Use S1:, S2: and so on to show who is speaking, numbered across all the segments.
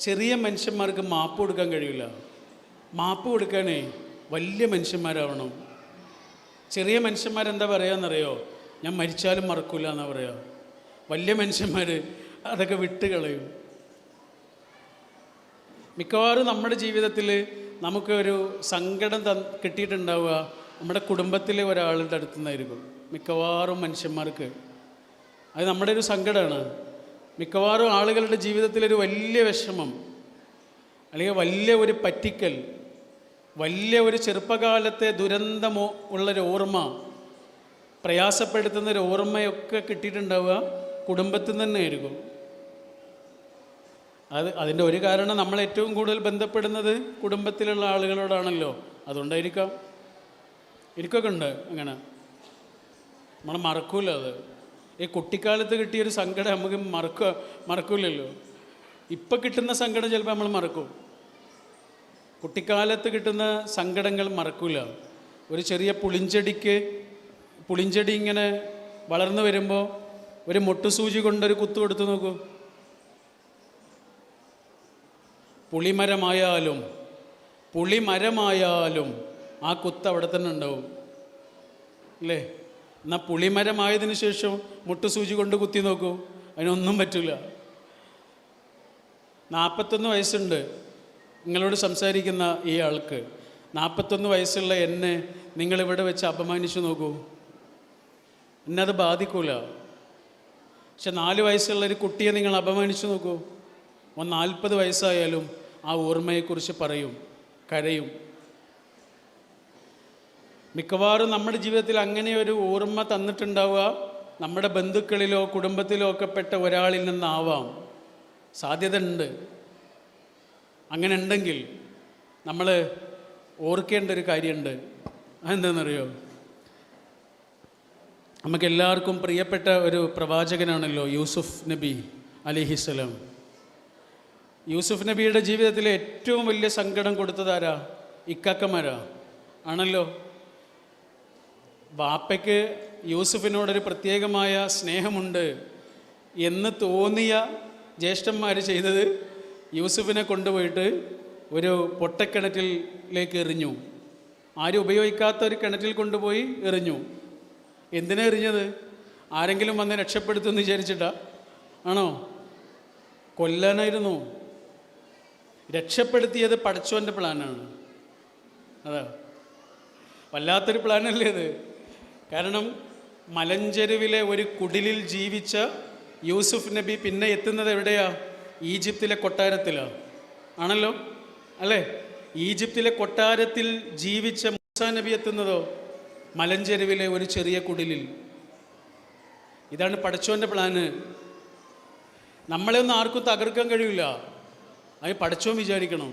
S1: ചെറിയ മനുഷ്യന്മാർക്ക് മാപ്പ് കൊടുക്കാൻ കഴിയില്ല. മാപ്പ് കൊടുക്കാനേ വലിയ മനുഷ്യന്മാരാവണം. ചെറിയ മനുഷ്യന്മാരെന്താ പറയുകയെന്നറിയോ? ഞാൻ മരിച്ചാലും മറക്കില്ല എന്നാ പറയുക. വലിയ മനുഷ്യന്മാർ അതൊക്കെ വിട്ട് കളയും. മിക്കവാറും നമ്മുടെ ജീവിതത്തിൽ നമുക്ക് ഒരു സങ്കടം കിട്ടിയിട്ടുണ്ടാവുക നമ്മുടെ കുടുംബത്തിലെ ഒരാളുടെ അടുത്തു നിന്നായിരിക്കും. മിക്കവാറും മനുഷ്യന്മാർക്ക് അത് നമ്മുടെ ഒരു സങ്കടമാണ്. മിക്കവാറും ആളുകളുടെ ജീവിതത്തിലൊരു വലിയ വിഷമം, അല്ലെങ്കിൽ വലിയ ഒരു പറ്റിക്കൽ, വലിയ ഒരു ചെറുപ്പകാലത്തെ ദുരന്തമോ ഉള്ളൊരു ഓർമ്മ, പ്രയാസപ്പെടുത്തുന്നൊരു ഓർമ്മയൊക്കെ കിട്ടിയിട്ടുണ്ടാവുക കുടുംബത്തിൽ തന്നെ ആയിരിക്കും. അതിൻ്റെ ഒരു കാരണം നമ്മൾ ഏറ്റവും കൂടുതൽ ബന്ധപ്പെടുന്നത് കുടുംബത്തിലുള്ള ആളുകളോടാണല്ലോ. അതുകൊണ്ടായിരിക്കാം. എനിക്കൊക്കെ ഉണ്ട് അങ്ങനെ. നമ്മൾ മറക്കൂല. അത് ഈ കുട്ടിക്കാലത്ത് കിട്ടിയൊരു സങ്കടം നമുക്ക് മറക്കൂലല്ലോ. ഇപ്പം കിട്ടുന്ന സങ്കടം ചിലപ്പോൾ നമ്മൾ മറക്കും. കുട്ടിക്കാലത്ത് കിട്ടുന്ന സങ്കടങ്ങൾ മറക്കൂല. ഒരു ചെറിയ പുളിഞ്ചെടി ഇങ്ങനെ വളർന്നു വരുമ്പോൾ ഒരു മൊട്ടുസൂചി കൊണ്ടൊരു കുത്തു കൊടുത്ത് നോക്കൂ. പുളിമരമായാലും ആ കുത്ത് അവിടെ തന്നെ ഉണ്ടാവും അല്ലേ? എന്നാൽ പുളിമരമായതിനു ശേഷം മുട്ടുസൂചി കൊണ്ട് കുത്തി നോക്കൂ, അതിനൊന്നും പറ്റില്ല. 41 വയസ്സുണ്ട് നിങ്ങളോട് സംസാരിക്കുന്ന ഈ ആൾക്ക്. 41 വയസ്സുള്ള എന്നെ നിങ്ങളിവിടെ വെച്ച് അപമാനിച്ചു നോക്കൂ, എന്നത് ബാധിക്കൂല. പക്ഷെ 4 വയസ്സുള്ള ഒരു കുട്ടിയെ നിങ്ങൾ അപമാനിച്ചു നോക്കൂ, 40 വയസ്സായാലും ആ ഓർമ്മയെക്കുറിച്ച് പറയും, കരയും. മിക്കവാറും നമ്മുടെ ജീവിതത്തിൽ അങ്ങനെ ഒരു ഓർമ്മ തന്നിട്ടുണ്ടാവുക നമ്മുടെ ബന്ധുക്കളിലോ കുടുംബത്തിലോ ഒക്കെ പെട്ട ഒരാളിൽ നിന്നാവാം. സാധ്യത ഉണ്ട്. അങ്ങനെ ഉണ്ടെങ്കിൽ നമ്മൾ ഓർക്കേണ്ട ഒരു കാര്യമുണ്ട്. അതെന്താണെന്നറിയോ? നമുക്കെല്ലാവർക്കും പ്രിയപ്പെട്ട ഒരു പ്രവാചകനാണല്ലോ യൂസുഫ് നബി അലൈഹിസ്സലാം. യൂസുഫ് നബിയുടെ ജീവിതത്തിലെ ഏറ്റവും വലിയ സങ്കടം കൊടുത്തതാരാ? ഇക്കാക്കമാരാ ആണല്ലോ. ബാപ്പയ്ക്ക് യൂസുഫിനോടൊരു പ്രത്യേകമായ സ്നേഹമുണ്ട് എന്ന് തോന്നിയ ജ്യേഷ്ഠന്മാർ ചെയ്തത് യൂസുഫിനെ കൊണ്ടുപോയിട്ട് ഒരു പൊട്ടക്കിണറ്റിലേക്ക് എറിഞ്ഞു. ആരും ഉപയോഗിക്കാത്ത ഒരു കിണറ്റിൽ കൊണ്ടുപോയി എറിഞ്ഞു. എന്തിനാ എറിഞ്ഞത്? ആരെങ്കിലും വന്ന് രക്ഷപ്പെടുത്തുമെന്ന് വിചാരിച്ചിട്ടാ? ആണോ? കൊല്ലാനായിരുന്നു. രക്ഷപ്പെടുത്തിയത് പടച്ചോൻ്റെ പ്ലാനാണ്. അതാ വല്ലാത്തൊരു പ്ലാനല്ലേ ഇത്. കാരണം മലഞ്ചെരുവിലെ ഒരു കുടിലിൽ ജീവിച്ച യൂസുഫ് നബി പിന്നെ എത്തുന്നത് എവിടെയാ? ഈജിപ്തിലെ കൊട്ടാരത്തിലാണ്. ആണല്ലോ അല്ലേ? ഈജിപ്തിലെ കൊട്ടാരത്തിൽ ജീവിച്ച മൂസാ നബി എത്തുന്നതോ മലഞ്ചെരുവിലെ ഒരു ചെറിയ കുടിലിൽ. ഇതാണ് പടച്ചോൻ്റെ പ്ലാന്. നമ്മളെ ഒന്നും ആർക്കും തകർക്കാൻ കഴിയില്ല. അത് പടച്ചോൻ വിചാരിക്കണം,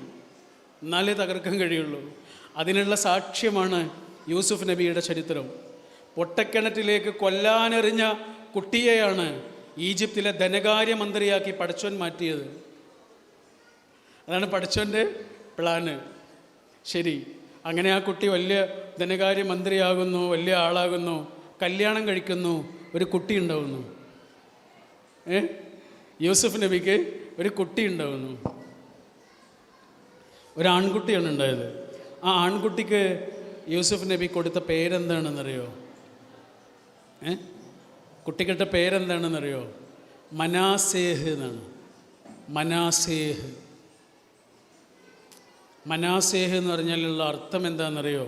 S1: എന്നാലേ തകർക്കാൻ കഴിയുള്ളൂ. അതിനുള്ള സാക്ഷ്യമാണ് യൂസുഫ് നബിയുടെ ചരിത്രം. പൊട്ടക്കിണറ്റിലേക്ക് കൊല്ലാനെറിഞ്ഞ കുട്ടിയെയാണ് ഈജിപ്തിലെ ധനകാര്യമന്ത്രിയാക്കി പടച്ചോൻ മാറ്റിയത്. അതാണ് പടച്ചോൻ്റെ പ്ലാന്. ശരി, അങ്ങനെ ആ കുട്ടി വലിയ ധനകാര്യമന്ത്രിയാകുന്നു, വലിയ ആളാകുന്നു, കല്യാണം കഴിക്കുന്നു, ഒരു കുട്ടി ഉണ്ടാവുന്നു. യൂസുഫ് നബിക്ക് ഒരു കുട്ടി ഉണ്ടാവുന്നു. ഒരാൺകുട്ടിയാണ് ഉണ്ടായത്. ആ ആൺകുട്ടിക്ക് യൂസുഫ് നബി കൊടുത്ത പേരെന്താണെന്നറിയോ? കുട്ടിക്കിട്ട പേരെന്താണെന്നറിയോ? മനാസേഹ് എന്നാണ്. മനാസേഹ് എന്ന് പറഞ്ഞാലുള്ള അർത്ഥം എന്താണെന്നറിയോ?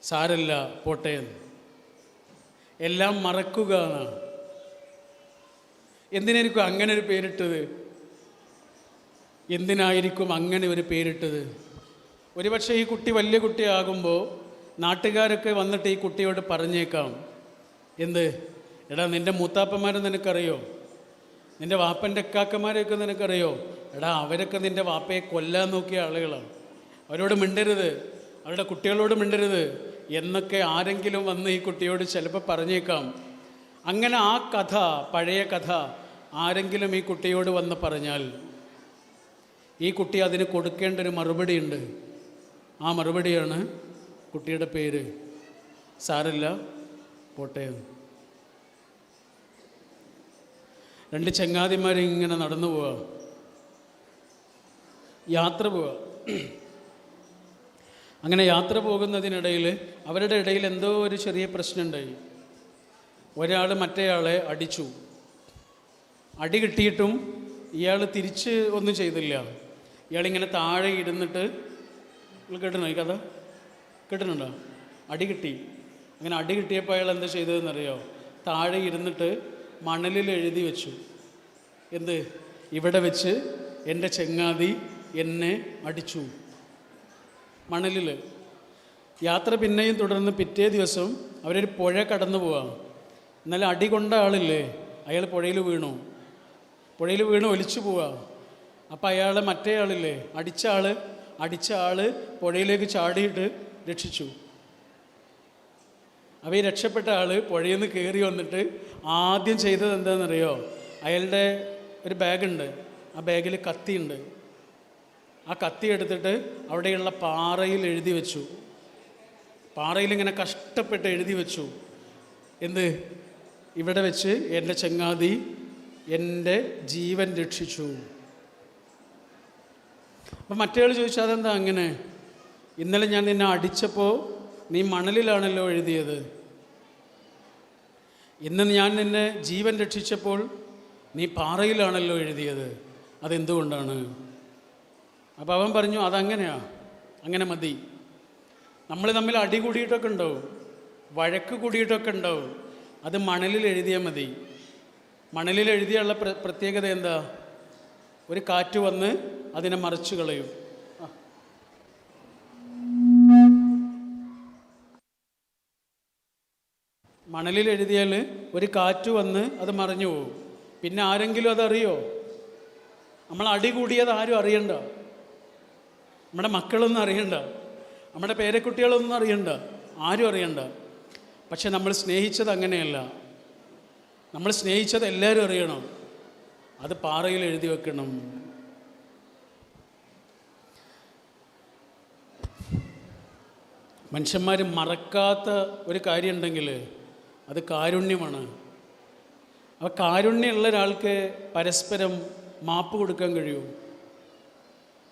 S1: സാരല്ല പോട്ടെ, എല്ലാം മറക്കുക എന്നാണ്. എന്തിനായിരിക്കും അങ്ങനെ ഒരു പേരിട്ടത്? എന്തിനായിരിക്കും അങ്ങനെ ഒരു പേരിട്ടത്? ഒരുപക്ഷെ ഈ കുട്ടി വലിയ കുട്ടിയാകുമ്പോൾ നാട്ടുകാരൊക്കെ വന്നിട്ട് ഈ കുട്ടിയോട് പറഞ്ഞേക്കാം, എന്ത്, എടാ നിൻ്റെ മൂത്താപ്പന്മാരെ നിനക്കറിയോ? നിൻ്റെ വാപ്പൻ്റെ അക്കാക്കന്മാരെയൊക്കെ നിനക്കറിയോ? എടാ അവരൊക്കെ നിൻ്റെ വാപ്പയെ കൊല്ലാൻ നോക്കിയ ആളുകളാണ്, അവരോട് മിണ്ടരുത്, അവരുടെ കുട്ടികളോട് മിണ്ടരുത് എന്നൊക്കെ ആരെങ്കിലും വന്ന് ഈ കുട്ടിയോട് ചിലപ്പോൾ പറഞ്ഞേക്കാം. അങ്ങനെ ആ കഥ, പഴയ കഥ ആരെങ്കിലും ഈ കുട്ടിയോട് വന്ന് പറഞ്ഞാൽ ഈ കുട്ടി അതിന് കൊടുക്കേണ്ട ഒരു മറുപടിയുണ്ട്. ആ മറുപടിയാണ് കുട്ടിയുടെ പേര് സാരല്ല പോട്ടെ. 2 ചങ്ങാതിമാർ ഇങ്ങനെ നടന്നു പോവാം. യാത്ര പോവുക. അങ്ങനെ യാത്ര പോകുന്നതിനിടയിൽ അവരുടെ ഇടയിൽ എന്തോ ഒരു ചെറിയ പ്രശ്നമുണ്ടായി. ഒരാൾ മറ്റേയാളെ അടിച്ചു. അടി കിട്ടിയിട്ടും ഇയാൾ തിരിച്ച് ഒന്നും ചെയ്തില്ല. ഇയാളിങ്ങനെ താഴെ ഇരുന്നിട്ട്, നിങ്ങൾ കേട്ടണോ ഈ കഥ? കേട്ടിട്ടുണ്ടോ? അടി കിട്ടി. അങ്ങനെ അടി കിട്ടിയപ്പോൾ അയാൾ എന്താ ചെയ്തതെന്നറിയോ? താഴെ ഇരുന്നിട്ട് മണലിൽ എഴുതി വെച്ചു. എന്ത്? ഇവിടെ വെച്ച് എൻ്റെ ചങ്ങാതി എന്നെ അടിച്ചു. മണലിൽ. യാത്ര പിന്നെയും തുടർന്ന് പിറ്റേ ദിവസം അവരൊരു പുഴ കടന്നു പോവാം. എന്നാലും അടി കൊണ്ട ആളില്ലേ, അയാൾ പുഴയിൽ വീണു ഒലിച്ചു പോവാ. അപ്പം അയാൾ മറ്റേ ആളില്ലേ, അടിച്ച ആൾ പുഴയിലേക്ക് ചാടിയിട്ട് രക്ഷിച്ചു. അപ്പോൾ ഈ രക്ഷപ്പെട്ട ആൾ പുഴയിൽ നിന്ന് കയറി വന്നിട്ട് ആദ്യം ചെയ്തത് എന്താണെന്നറിയോ? അയാളുടെ ഒരു ബാഗുണ്ട്, ആ ബാഗിൽ കത്തിയുണ്ട്. ആ കത്തി എടുത്തിട്ട് അവിടെയുള്ള പാറയിൽ എഴുതി വെച്ചു. പാറയിലിങ്ങനെ കഷ്ടപ്പെട്ട് എഴുതി വെച്ചു. എന്ത്? ഇവിടെ വെച്ച് എൻ്റെ ചങ്ങാതി എൻ്റെ ജീവൻ രക്ഷിച്ചു. അപ്പം മറ്റേയാൾ ചോദിച്ചു, അതെന്താ അങ്ങനെ? ഇന്നലെ ഞാൻ നിന്നെ അടിച്ചപ്പോൾ നീ മണലിലാണല്ലോ എഴുതിയത്. ഇന്ന് ഞാൻ നിന്നെ ജീവൻ രക്ഷിച്ചപ്പോൾ നീ പാറയിലാണല്ലോ എഴുതിയത്. അതെന്തുകൊണ്ടാണ്? അപ്പോൾ അവൻ പറഞ്ഞു, അതങ്ങനെയാ, അങ്ങനെ മതി. നമ്മൾ തമ്മിൽ അടി കൂടിയിട്ടൊക്കെ ഉണ്ടാവും, വഴക്ക് കൂടിയിട്ടൊക്കെ ഉണ്ടാവും. അത് മണലിൽ എഴുതിയാൽ മതി. മണലിൽ എഴുതിയുള്ള പ്രത്യേകത എന്താ? ഒരു കാറ്റ് വന്ന് അതിനെ മറിച്ചു കളയും. മണലിൽ എഴുതിയാൽ ഒരു കാറ്റ് വന്ന് അത് മറിഞ്ഞു പോകും. പിന്നെ ആരെങ്കിലും അതറിയോ? നമ്മൾ അടി കൂടിയത് ആരും അറിയണ്ട. നമ്മുടെ മക്കളൊന്നും അറിയണ്ട, നമ്മുടെ പേരക്കുട്ടികളൊന്നും അറിയണ്ട, ആരും അറിയണ്ട. പക്ഷെ നമ്മൾ സ്നേഹിച്ചത് അങ്ങനെയല്ല. നമ്മൾ സ്നേഹിച്ചത് എല്ലാവരും അറിയണം. അത് പാറയിൽ എഴുതി വെക്കണം. മനുഷ്യന്മാർ മറക്കാത്ത ഒരു കാര്യമുണ്ടെങ്കിൽ അത് കാരുണ്യമാണ്. ആ കാരുണ്യമുള്ള ഒരാൾക്ക് പരസ്പരം മാപ്പ് കൊടുക്കാൻ കഴിയൂ.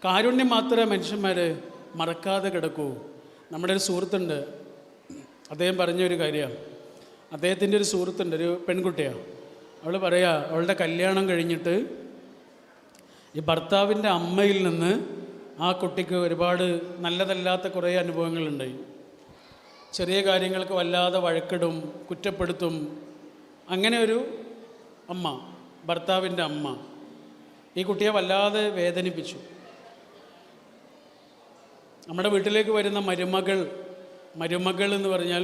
S1: കാരുണ്യം മാത്രമേ മനുഷ്യന്മാർ മറക്കാതെ കിടക്കൂ. നമ്മുടെ ഒരു സുഹൃത്തുണ്ട്, അദ്ദേഹം പറഞ്ഞൊരു കാര്യമാണ്. അദ്ദേഹത്തിൻ്റെ ഒരു സുഹൃത്തുണ്ട്, ഒരു പെൺകുട്ടിയാണ്. അവൾ പറയാ, അവളുടെ കല്യാണം കഴിഞ്ഞിട്ട് ഈ ഭർത്താവിൻ്റെ അമ്മയിൽ നിന്ന് ആ കുട്ടിക്ക് ഒരുപാട് നല്ലതല്ലാത്ത കുറേ അനുഭവങ്ങളുണ്ടായി. ചെറിയ കാര്യങ്ങൾക്ക് വല്ലാതെ വഴക്കിടും, കുറ്റപ്പെടുത്തും. അങ്ങനെ ഒരു അമ്മ, ഭർത്താവിൻ്റെ അമ്മ ഈ കുട്ടിയെ വല്ലാതെ വേദനിപ്പിച്ചു. നമ്മുടെ വീട്ടിലേക്ക് വരുന്ന മരുമകൾ എന്ന് പറഞ്ഞാൽ,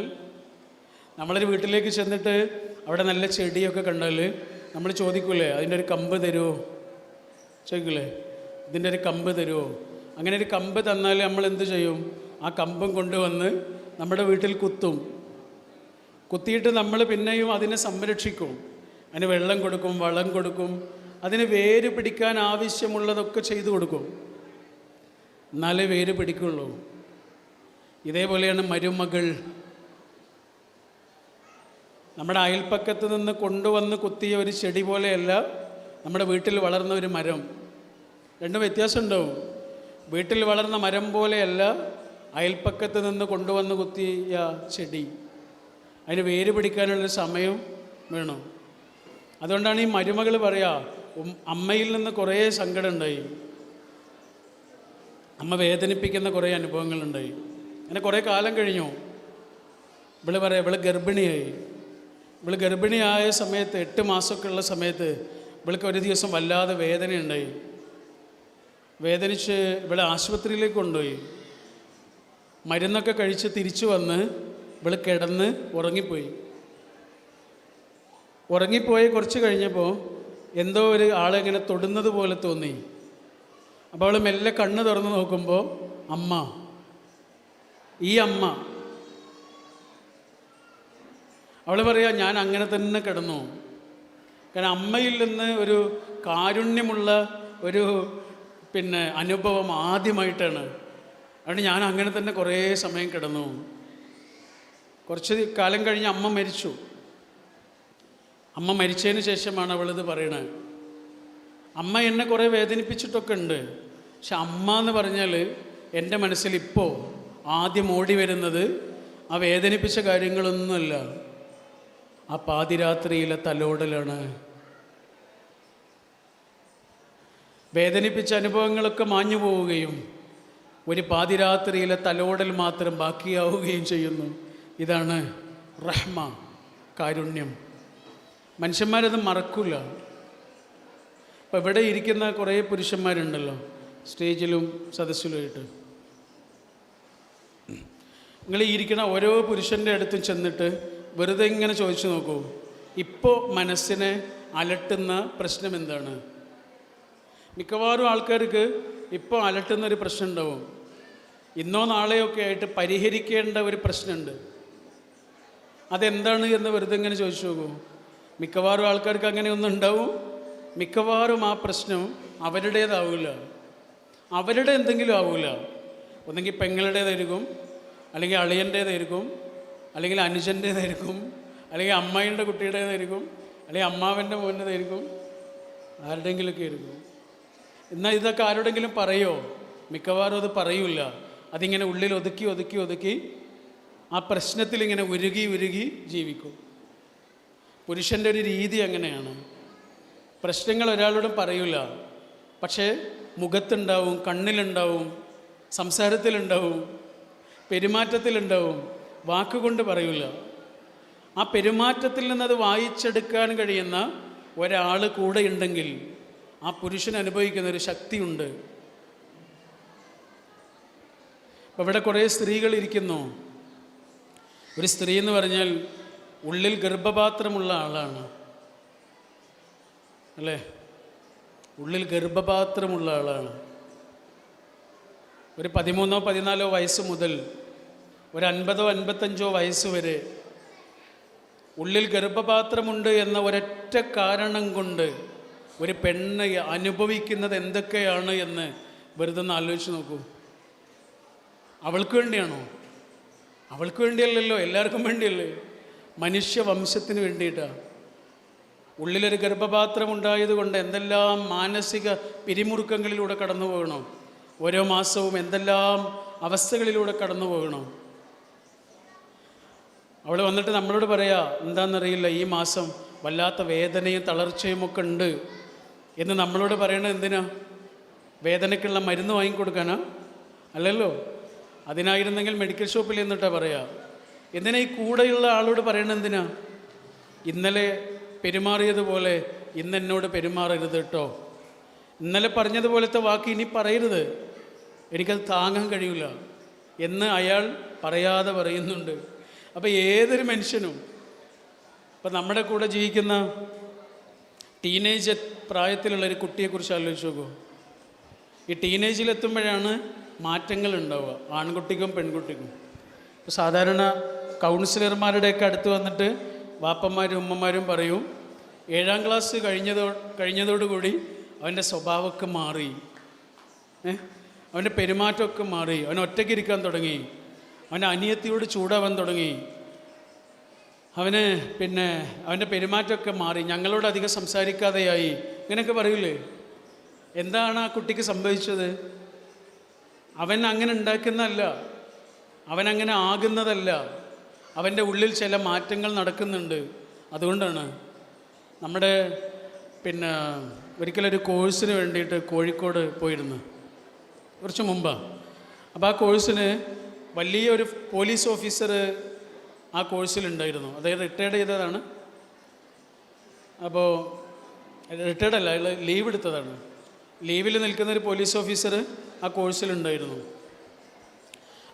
S1: നമ്മളൊരു വീട്ടിലേക്ക് ചെന്നിട്ട് അവിടെ നല്ല ചെടിയൊക്കെ കണ്ടാൽ നമ്മൾ ചോദിക്കൂലേ, അതിൻ്റെ ഒരു കമ്പ് തരുമോ? ചോദിക്കൂലേ, ഇതിൻ്റെ ഒരു കമ്പ് തരുമോ? അങ്ങനെ ഒരു കമ്പ് തന്നാൽ നമ്മൾ എന്ത് ചെയ്യും? ആ കമ്പും കൊണ്ടുവന്ന് നമ്മുടെ വീട്ടിൽ കുത്തിയിട്ട് നമ്മൾ പിന്നെയും അതിനെ സംരക്ഷിക്കും. അതിന് വെള്ളം കൊടുക്കും, വളം കൊടുക്കും, അതിന് വേര് പിടിക്കാൻ ആവശ്യമുള്ളതൊക്കെ ചെയ്തു കൊടുക്കും. എന്നാലേ വേര് പിടിക്കുള്ളൂ. ഇതേപോലെയാണ് മരുമകൾ. നമ്മുടെ അയൽപ്പക്കത്ത് നിന്ന് കൊണ്ടുവന്ന് കുത്തിയ ഒരു ചെടി പോലെയല്ല നമ്മുടെ വീട്ടിൽ വളർന്ന ഒരു മരം. രണ്ടും വ്യത്യാസമുണ്ടാവും. വീട്ടിൽ വളർന്ന മരം പോലെയല്ല അയൽപ്പക്കത്ത് നിന്ന് കൊണ്ടുവന്ന് കുത്തിയ ചെടി. അതിന് വേര് പിടിക്കാനുള്ളൊരു സമയം വേണം. അതുകൊണ്ടാണ് ഈ മരുമകൾ പറയാ, അമ്മയിൽ നിന്ന് കുറേ സങ്കടം ഉണ്ടായി, അമ്മ വേദനിപ്പിക്കുന്ന കുറേ അനുഭവങ്ങളുണ്ടായി. അങ്ങനെ കുറേ കാലം കഴിഞ്ഞു. ഇവള് പറയാം, ഇവള് ഗർഭിണിയായ സമയത്ത് 8 മാസമൊക്കെ ഉള്ള സമയത്ത് ഇവൾക്ക് ഒരു ദിവസം വല്ലാതെ വേദനയുണ്ടായി. വേദനിച്ച് ഇവളെ ആശുപത്രിയിലേക്ക് കൊണ്ടുപോയി. മരുന്നൊക്കെ കഴിച്ച് തിരിച്ചു വന്ന് ഇവൾ കിടന്ന് ഉറങ്ങിപ്പോയി കുറച്ച് കഴിഞ്ഞപ്പോൾ എന്തോ ഒരു ആളെങ്ങനെ തൊടുന്നത് പോലെ തോന്നി. അപ്പോൾ അവൾ മെല്ലെ കണ്ണ് തുറന്ന് നോക്കുമ്പോൾ ഈ അമ്മ അവൾ പറയാ, ഞാൻ അങ്ങനെ തന്നെ കിടന്നു. കാരണം അമ്മയിൽ നിന്ന് ഒരു കാരുണ്യമുള്ള ഒരു അനുഭവം ആദ്യമായിട്ടാണ്. അതുകൊണ്ട് ഞാൻ അങ്ങനെ തന്നെ കുറേ സമയം കിടന്നു. കുറച്ച് കാലം കഴിഞ്ഞ് അമ്മ മരിച്ചു. അമ്മ മരിച്ചതിന് ശേഷമാണ് അവളിത് പറയണത്. അമ്മ എന്നെ കുറേ വേദനിപ്പിച്ചിട്ടൊക്കെ ഉണ്ട്, പക്ഷെ അമ്മ എന്ന് പറഞ്ഞാൽ എൻ്റെ മനസ്സിൽ ഇപ്പോൾ ആദ്യം ഓടി വരുന്നത് ആ വേദനിപ്പിച്ച കാര്യങ്ങളൊന്നുമല്ല, ആ പാതിരാത്രിയിലെ തലോടലാണ്. വേദനിപ്പിച്ച അനുഭവങ്ങളൊക്കെ മാഞ്ഞു പോവുകയും ഒരു പാതിരാത്രിയിലെ തലോടൽ മാത്രം ബാക്കിയാവുകയും ചെയ്യുന്നു. ഇതാണ് റഹ്മ, കാരുണ്യം. മനുഷ്യന്മാരത് മറക്കില്ല. അപ്പോൾ ഇവിടെ ഇരിക്കുന്ന കുറേ പുരുഷന്മാരുണ്ടല്ലോ, സ്റ്റേജിലും സദസ്സിലുമായിട്ട്, നിങ്ങൾ ഈ ഇരിക്കുന്ന ഓരോ പുരുഷൻ്റെ അടുത്തും ചെന്നിട്ട് വെറുതെ ഇങ്ങനെ ചോദിച്ചു നോക്കൂ, ഇപ്പോൾ മനസ്സിനെ അലട്ടുന്ന പ്രശ്നം എന്താണ്? മിക്കവാറും ആൾക്കാർക്ക് ഇപ്പോൾ അലട്ടുന്നൊരു പ്രശ്നം ഉണ്ടാവും. ഇന്നോ നാളെയോ ഒക്കെ ആയിട്ട് പരിഹരിക്കേണ്ട ഒരു പ്രശ്നമുണ്ട്. അതെന്താണ് എന്ന് വെറുതെ ഇങ്ങനെ ചോദിച്ചു നോക്കൂ. മിക്കവാറും ആൾക്കാർക്ക് അങ്ങനെയൊന്നും ഉണ്ടാവും. മിക്കവാറും ആ പ്രശ്നം അവരുടേതാവില്ല, അവരുടെ എന്തെങ്കിലും ആവില്ല. ഒന്നെങ്കിൽ പെങ്ങളുടേതായിരിക്കും, അല്ലെങ്കിൽ അളിയൻ്റേതായിരിക്കും, അല്ലെങ്കിൽ അനുജൻ്റേതായിരിക്കും, അല്ലെങ്കിൽ അമ്മായിൻ്റെ കുട്ടിയുടേതായിരിക്കും, അല്ലെങ്കിൽ അമ്മാവൻ്റെ മോൻ്റേതായിരിക്കും, ആരുടെയെങ്കിലുമൊക്കെ ആയിരിക്കും. എന്നാൽ ഇതൊക്കെ ആരോടെങ്കിലും പറയോ? മിക്കവാറും അത് പറയൂല. അതിങ്ങനെ ഉള്ളിൽ ഒതുക്കി ഒതുക്കി ഒതുക്കി ആ പ്രശ്നത്തിൽ ഇങ്ങനെ ഉരുകി ഉരുകി ജീവിക്കും. പുരുഷൻ്റെ ഒരു രീതി അങ്ങനെയാണ്. പ്രശ്നങ്ങൾ ഒരാളോടും പറയൂല, പക്ഷേ മുഖത്തുണ്ടാവും, കണ്ണിലുണ്ടാവും, സംസാരത്തിലുണ്ടാവും, പെരുമാറ്റത്തിലുണ്ടാവും, വാക്കുകൊണ്ട് പറയൂല. ആ പെരുമാറ്റത്തിൽ നിന്നത് വായിച്ചെടുക്കാൻ കഴിയുന്ന ഒരാൾ കൂടെ ഉണ്ടെങ്കിൽ ആ പുരുഷൻ അനുഭവിക്കുന്ന ഒരു ശക്തിയുണ്ട്. അപ്പോൾ ഇവിടെ കുറേ സ്ത്രീകൾ ഇരിക്കുന്നു. ഒരു സ്ത്രീ എന്ന് പറഞ്ഞാൽ ഉള്ളിൽ ഗർഭപാത്രമുള്ള ആളാണ്, അല്ലേ? ഉള്ളിൽ ഗർഭപാത്രമുള്ള ആളാണ്. ഒരു 13-14 വയസ്സ് മുതൽ ഒരു 50-55 വയസ്സ് വരെ ഉള്ളിൽ ഗർഭപാത്രമുണ്ട് എന്ന ഒരൊറ്റ കാരണം കൊണ്ട് ഒരു പെണ്ണ് അനുഭവിക്കുന്നത് എന്തൊക്കെയാണ് എന്ന് വെറുതെ ഒന്ന് ആലോചിച്ച് നോക്കൂ. അവൾക്ക് വേണ്ടിയാണോ? അവൾക്ക് വേണ്ടിയല്ലല്ലോ, എല്ലാവർക്കും വേണ്ടിയല്ലേ? മനുഷ്യവംശത്തിന് വേണ്ടിയിട്ടാണ്. ഉള്ളിലൊരു ഗർഭപാത്രം ഉണ്ടായതുകൊണ്ട് എന്തെല്ലാം മാനസിക പിരിമുറുക്കങ്ങളിലൂടെ കടന്നു പോകണം. ഓരോ മാസവും എന്തെല്ലാം അവസ്ഥകളിലൂടെ കടന്നു പോകണം. അവൾ വന്നിട്ട് നമ്മളോട് പറയാ, എന്താണെന്നറിയില്ല, ഈ മാസം വല്ലാത്ത വേദനയും തളർച്ചയും ഒക്കെ ഉണ്ട് എന്ന് നമ്മളോട് പറയണത് എന്തിനാ? വേദനയ്ക്കുള്ള മരുന്ന് വാങ്ങിക്കൊടുക്കാനാ? അല്ലല്ലോ. അതിനായിരുന്നെങ്കിൽ മെഡിക്കൽ ഷോപ്പിൽ എന്നിട്ടാ പറയാ. എന്തിനാ ഈ കൂടെയുള്ള ആളോട് പറയണത്? എന്തിനാ? ഇന്നലെ പെരുമാറിയതുപോലെ ഇന്ന് എന്നോട് പെരുമാറരുത് കേട്ടോ, ഇന്നലെ പറഞ്ഞതുപോലത്തെ വാക്ക് ഇനി പറയരുത്, എനിക്കത് താങ്ങാൻ കഴിയില്ല എന്ന് അയാൾ പറയാതെ പറയുന്നുണ്ട്. അപ്പോൾ ഏതൊരു മനുഷ്യനും, ഇപ്പം നമ്മുടെ കൂടെ ജീവിക്കുന്ന ടീനേജ് പ്രായത്തിലുള്ളൊരു കുട്ടിയെക്കുറിച്ച് ആലോചിച്ച് നോക്കൂ. ഈ ടീനേജിലെത്തുമ്പോഴാണ് മാറ്റങ്ങൾ ഉണ്ടാവുക, ആൺകുട്ടിക്കും പെൺകുട്ടിക്കും. ഇപ്പോൾ സാധാരണ കൗൺസിലർമാരുടെയൊക്കെ അടുത്ത് വന്നിട്ട് വാപ്പന്മാരും ഉമ്മമാരും പറയും, 7ാം ക്ലാസ് കഴിഞ്ഞതോടുകൂടി അവൻ്റെ സ്വഭാവമൊക്കെ മാറി, അവൻ്റെ പെരുമാറ്റമൊക്കെ മാറി, അവൻ ഒറ്റയ്ക്ക് ഇരിക്കാൻ തുടങ്ങി, അവൻ്റെ അനിയത്തിയോട് ചൂടാവാൻ തുടങ്ങി, അവന് അവൻ്റെ പെരുമാറ്റമൊക്കെ മാറി, ഞങ്ങളോട് അധികം സംസാരിക്കാതെയായി, ഇങ്ങനെയൊക്കെ പറയില്ലേ? എന്താണ് ആ കുട്ടിക്ക് സംഭവിച്ചത്? അവൻ അങ്ങനെ ഉണ്ടാക്കുന്നതല്ല, അവനങ്ങനെ ആകുന്നതല്ല, അവൻ്റെ ഉള്ളിൽ ചില മാറ്റങ്ങൾ നടക്കുന്നുണ്ട്. അതുകൊണ്ടാണ് നമ്മുടെ ഒരിക്കലൊരു കോഴ്സിന് വേണ്ടിയിട്ട് കോഴിക്കോട് പോയിരുന്നു, കുറച്ച് മുമ്പാണ്. അപ്പോൾ ആ കോഴ്സിന് വലിയൊരു പോലീസ് ഓഫീസർ ആ കോഴ്സിലുണ്ടായിരുന്നു. അതായത് റിട്ടയർഡ് ചെയ്തതാണ്. അപ്പോൾ റിട്ടയർഡ് അല്ല, അയാൾ ലീവ് എടുത്തതാണ്. ലീവിൽ നിൽക്കുന്നൊരു പോലീസ് ഓഫീസർ ആ കോഴ്സിലുണ്ടായിരുന്നു.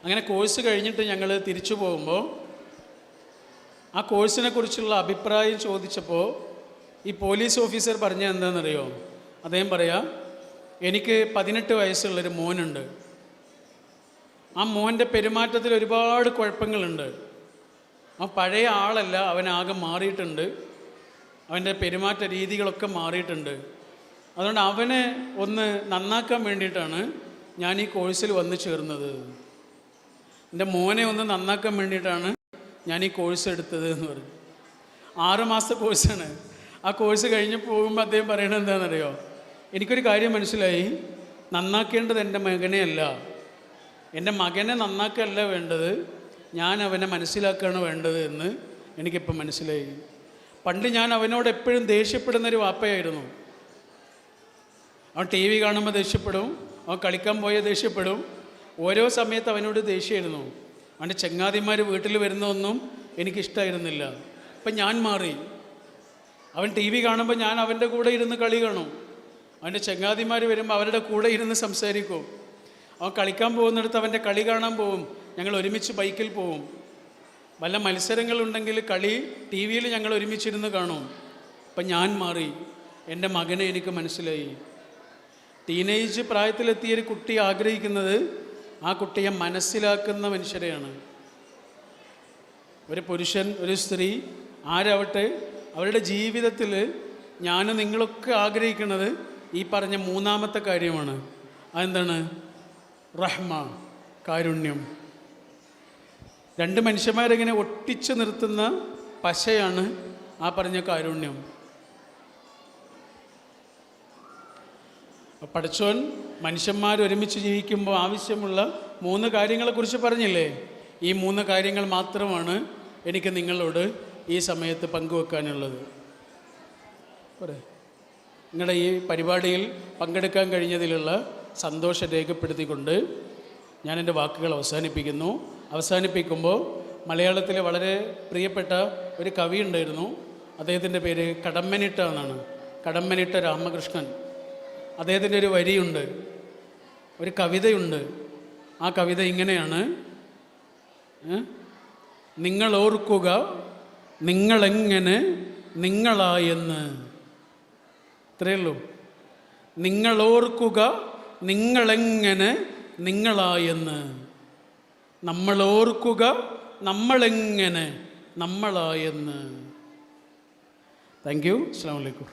S1: അങ്ങനെ കോഴ്സ് കഴിഞ്ഞിട്ട് ഞങ്ങൾ തിരിച്ചു പോകുമ്പോൾ ആ കോഴ്സിനെ കുറിച്ചുള്ള അഭിപ്രായം ചോദിച്ചപ്പോൾ ഈ പോലീസ് ഓഫീസർ പറഞ്ഞത് എന്താണെന്നറിയോ? അദ്ദേഹം പറയാം, എനിക്ക് 18 വയസ്സുള്ളൊരു മോനുണ്ട്. ആ മോൻ്റെ പെരുമാറ്റത്തിൽ ഒരുപാട് കുഴപ്പങ്ങളുണ്ട്. ആ പഴയ ആളല്ല, അവനാകെ മാറിയിട്ടുണ്ട്, അവൻ്റെ പെരുമാറ്റ രീതികളൊക്കെ മാറിയിട്ടുണ്ട്. അതുകൊണ്ട് അവനെ ഒന്ന് നന്നാക്കാൻ വേണ്ടിയിട്ടാണ് ഞാൻ ഈ കോഴ്സിൽ വന്ന് ചേർന്നത്. എൻ്റെ മോനെ ഒന്ന് നന്നാക്കാൻ വേണ്ടിയിട്ടാണ് ഞാൻ ഈ കോഴ്സ് എടുത്തത് എന്ന് പറഞ്ഞു. 6 മാസത്തെ കോഴ്സാണ്. ആ കോഴ്സ് കഴിഞ്ഞ് പോകുമ്പോൾ അദ്ദേഹം പറയണത് എന്താണെന്നറിയോ? എനിക്കൊരു കാര്യം മനസ്സിലായി, നന്നാക്കേണ്ടത് എൻ്റെ മകനെയല്ല, എൻ്റെ മകനെ നന്നാക്കല്ല വേണ്ടത്, ഞാൻ അവനെ മനസ്സിലാക്കുകയാണ് വേണ്ടത് എന്ന് എനിക്കിപ്പോൾ മനസ്സിലായി. പണ്ട് ഞാൻ അവനോട് എപ്പോഴും ദേഷ്യപ്പെടുന്നൊരു വാപ്പയായിരുന്നു. അവൻ ടി വി കാണുമ്പോൾ ദേഷ്യപ്പെടും, അവൻ കളിക്കാൻ പോയ ദേഷ്യപ്പെടും, ഓരോ സമയത്ത് അവനോട് ദേഷ്യമായിരുന്നു. അവൻ്റെ ചങ്ങാതിമാർ വീട്ടിൽ വരുന്നതൊന്നും എനിക്കിഷ്ടമായിരുന്നില്ല. ഇപ്പം ഞാൻ മാറി. അവൻ ടി വി കാണുമ്പോൾ ഞാൻ അവൻ്റെ കൂടെ ഇരുന്ന് കളി കാണും. അവൻ്റെ ചങ്ങാതിമാർ വരുമ്പോൾ അവരുടെ കൂടെ ഇരുന്ന് സംസാരിക്കും. അവൻ കളിക്കാൻ പോകുന്നിടത്ത് അവൻ്റെ കളി കാണാൻ പോവും. ഞങ്ങൾ ഒരുമിച്ച് ബൈക്കിൽ പോവും. വല്ല മത്സരങ്ങളുണ്ടെങ്കിൽ കളി ടി വിയിൽ ഞങ്ങൾ ഒരുമിച്ചിരുന്ന് കാണും. അപ്പം ഞാൻ മാറി. എൻ്റെ മകനെ എനിക്ക് മനസ്സിലായി. ടീനേജ് പ്രായത്തിലെത്തിയൊരു കുട്ടി ആഗ്രഹിക്കുന്നത് ആ കുട്ടിയെ മനസ്സിലാക്കുന്ന മനുഷ്യരെയാണ്. ഒരു പുരുഷൻ, ഒരു സ്ത്രീ, ആരാവട്ടെ, അവരുടെ ജീവിതത്തിൽ ഞാനും നിങ്ങളൊക്കെ ആഗ്രഹിക്കുന്നത് ഈ പറഞ്ഞ മൂന്നാമത്തെ കാര്യമാണ്. അതെന്താണ്? റഹ്മ, കാരുണ്യം. രണ്ട് മനുഷ്യന്മാരെങ്ങനെ ഒട്ടിച്ചു നിർത്തുന്ന പശയാണ് ആ പറഞ്ഞ കാരുണ്യം. പടച്ചോൻ മനുഷ്യന്മാർ ഒരുമിച്ച് ജീവിക്കുമ്പോൾ ആവശ്യമുള്ള 3 കാര്യങ്ങളെക്കുറിച്ച് പറഞ്ഞില്ലേ? ഈ 3 കാര്യങ്ങൾ മാത്രമാണ് എനിക്ക് നിങ്ങളോട് ഈ സമയത്ത് പങ്കുവെക്കാനുള്ളത്. പോരെ? നിങ്ങളുടെ ഈ പരിപാടിയിൽ പങ്കെടുക്കാൻ കഴിഞ്ഞതിലുള്ള സന്തോഷം രേഖപ്പെടുത്തിക്കൊണ്ട് ഞാൻ എൻ്റെ വാക്കുകൾ അവസാനിപ്പിക്കുന്നു. അവസാനിപ്പിക്കുമ്പോൾ മലയാളത്തിലെ വളരെ പ്രിയപ്പെട്ട ഒരു കവി ഉണ്ടായിരുന്നു. അദ്ദേഹത്തിൻ്റെ പേര് കടമ്മനിട്ട എന്നാണ്. കടമ്മനിട്ട രാമകൃഷ്ണൻ. അദ്ദേഹത്തിൻ്റെ ഒരു വരിയുണ്ട്, ഒരു കവിതയുണ്ട്. ആ കവിത ഇങ്ങനെയാണ്: നിങ്ങൾ ഓർക്കുക നിങ്ങളെങ്ങനെ നിങ്ങളായെന്ന്. ഇത്രയേ ഉള്ളൂ. നിങ്ങൾ ഓർക്കുക നിങ്ങളെങ്ങനെ നിങ്ങളായെന്ന്. നമ്മൾ ഓർക്കുക നമ്മളെങ്ങനെ നമ്മളായെന്ന്. Thank you. അസ്സലാമു അലൈക്കും.